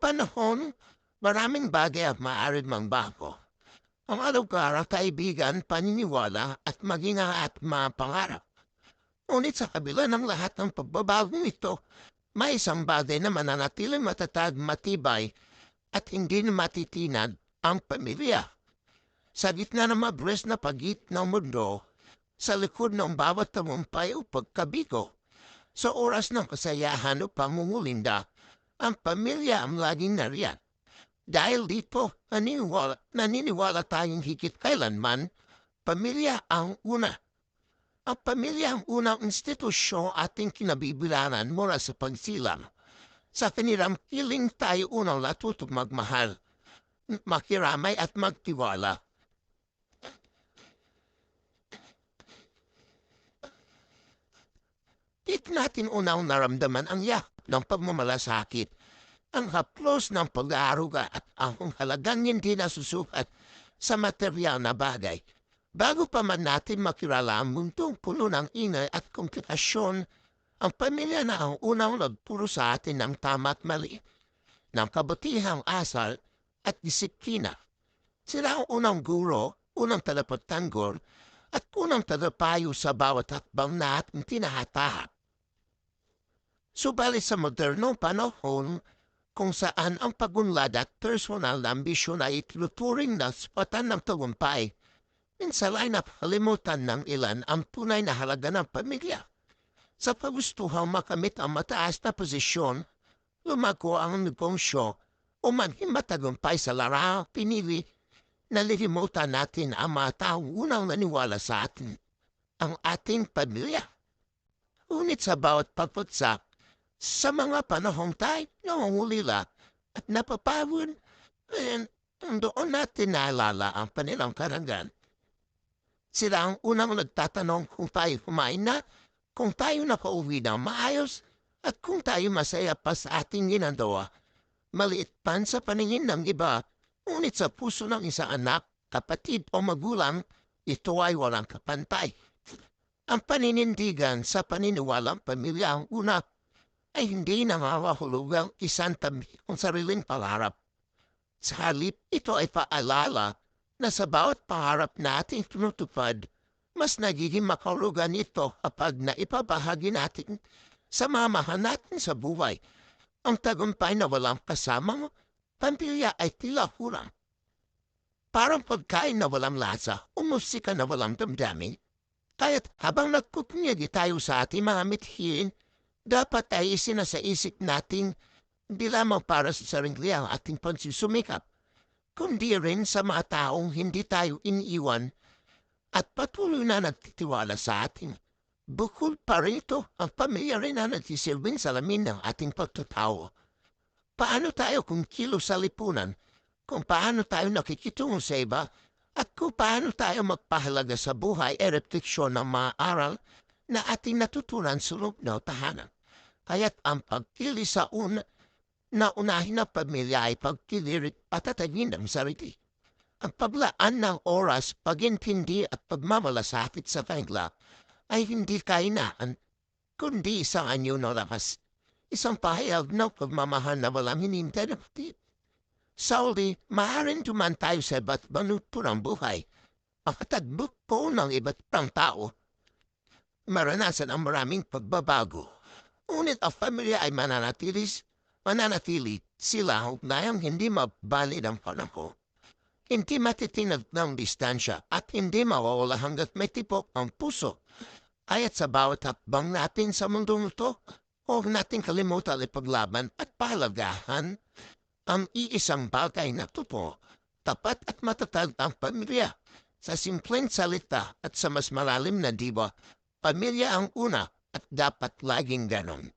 panahon, maraming bagay ang maaaring magbago. Ang araw-araw, kaibigan, paniniwala at maging at mga pangarap. Ngunit sa kabila ng lahat ng pagbabagong ito, may isang bagay na mananatiling matatag, matibay at hindi na matitinag ang pamilya. Sa gitna ng mabilis na pagit ng mundo, sa likod ng bawat tagumpay o pagkabigo, sa oras ng kasayahan o pangungulinda, ang pamilya ang laging nariyan. Dahil dito, naniniwala tayong higit kailanman, pamilya ang una. Ang pamilya ang unang institusyon ating kinabibilangan mula sa pagsilang. Sa kanilang piling tayo unang natutong magmahal, makiramay at magtiwala. Dito natin unang naramdaman ang yak ng pagmamalasakit, ang haplos ng pag-aaruga at ang halagang hindi nasusukat sa material na bagay. Bago pa man natin makilala ang mundong puno ng ingay at komplikasyon, ang pamilya na ang unang nagturo sa atin ng tama at mali, ng kabutihang asal at disiplina. Sila ang unang guro, unang talapatanggol, at unang talapayo sa bawat hakbang na ating tinahatahak. Subalit sa modernong panahon, kung saan ang pagunlad at personal na ambisyon ay itinuturing na spatan ng tagumpay, minsan ay napalimutan ng ilan ang tunay na halaga ng pamilya. Sa pagustuhang makamit ang mataas na posisyon, lumago ang negosyo o maging matagumpay sa larangang pinili, nalilimutan natin ang mga taong unang naniwala sa atin, ang ating pamilya. Ngunit sa bawat pagpagsak, sa mga panahong tayo nangungulila at napapagod, doon natin naalala ang kanilang karangan. Sila ang unang nagtatanong kung tayo kumain na, kung tayo nakauwi ng maayos, at kung tayo masaya pa sa ating ginagawa. Maliit pan sa paningin ng iba, ngunit sa puso ng isang anak, kapatid o magulang, ito ay walang kapantay. Ang paninindigan sa paniniwalang pamilya ang una ay hindi nangangahulugang isang tabi ang sariling pangarap. Sa halip, ito ay paalala na sa bawat pangarap natin tinutupad, mas nagiging makahulugan ito kapag naipabahagi natin sa mga natin sa buhay. Ang tagumpay na walang kasamang pamilya ay tila kurang. Parang pagkain na walang lasa o musika na walang damdamin. Kaya't habang nagkukunyagi tayo sa ating mga mithiin, dapat ay isinasaisip nating hindi lamang para sa sarili ang ating pagsusumikap, kundi rin sa mga taong hindi tayo iniiwan at patuloy na nagtitiwala sa atin. Bukod pa rito, ang pamilya rin na nagsisilbing salamin ng ating pagtatao. Paano tayo kung kilo sa lipunan, kung paano tayo nakikitungo sa iba, at kung paano tayo magpahalaga sa buhay ay refleksyon ng mga aral na ating natutunan sa loob ng tahanan. Kaya't ang pagpili sa na unahin na pamilya ay pagkilirit at tatagin ng sarili. Ang paglaan ng oras, pagintindi at pagmamalasakit sa pangla ay hindi kainaan, kundi isang anyo na lakas. Isang pahayag ng pagmamahal na walang hinintay. Sa uli, maaaring duman tayo sa iba't manuto ng buhay. Makatagbuk po ng iba't pang tao. Maranasan ang maraming pagbabago. Ngunit ang pamilya ay mananatili sila ugnayang hindi mabali ng panahon. Hindi matitinag ng distansya at hindi mawawala hanggat may tipok ang puso. Kaya't sa bawat hakbang natin sa mundong ito, huwag natin kalimutan ipaglaban at pahalagahan ang iisang bagay na totoo, tapat at matatag ang pamilya. Sa simpleng salita at sa mas malalim na diwa, pamilya ang una at dapat laging ganon.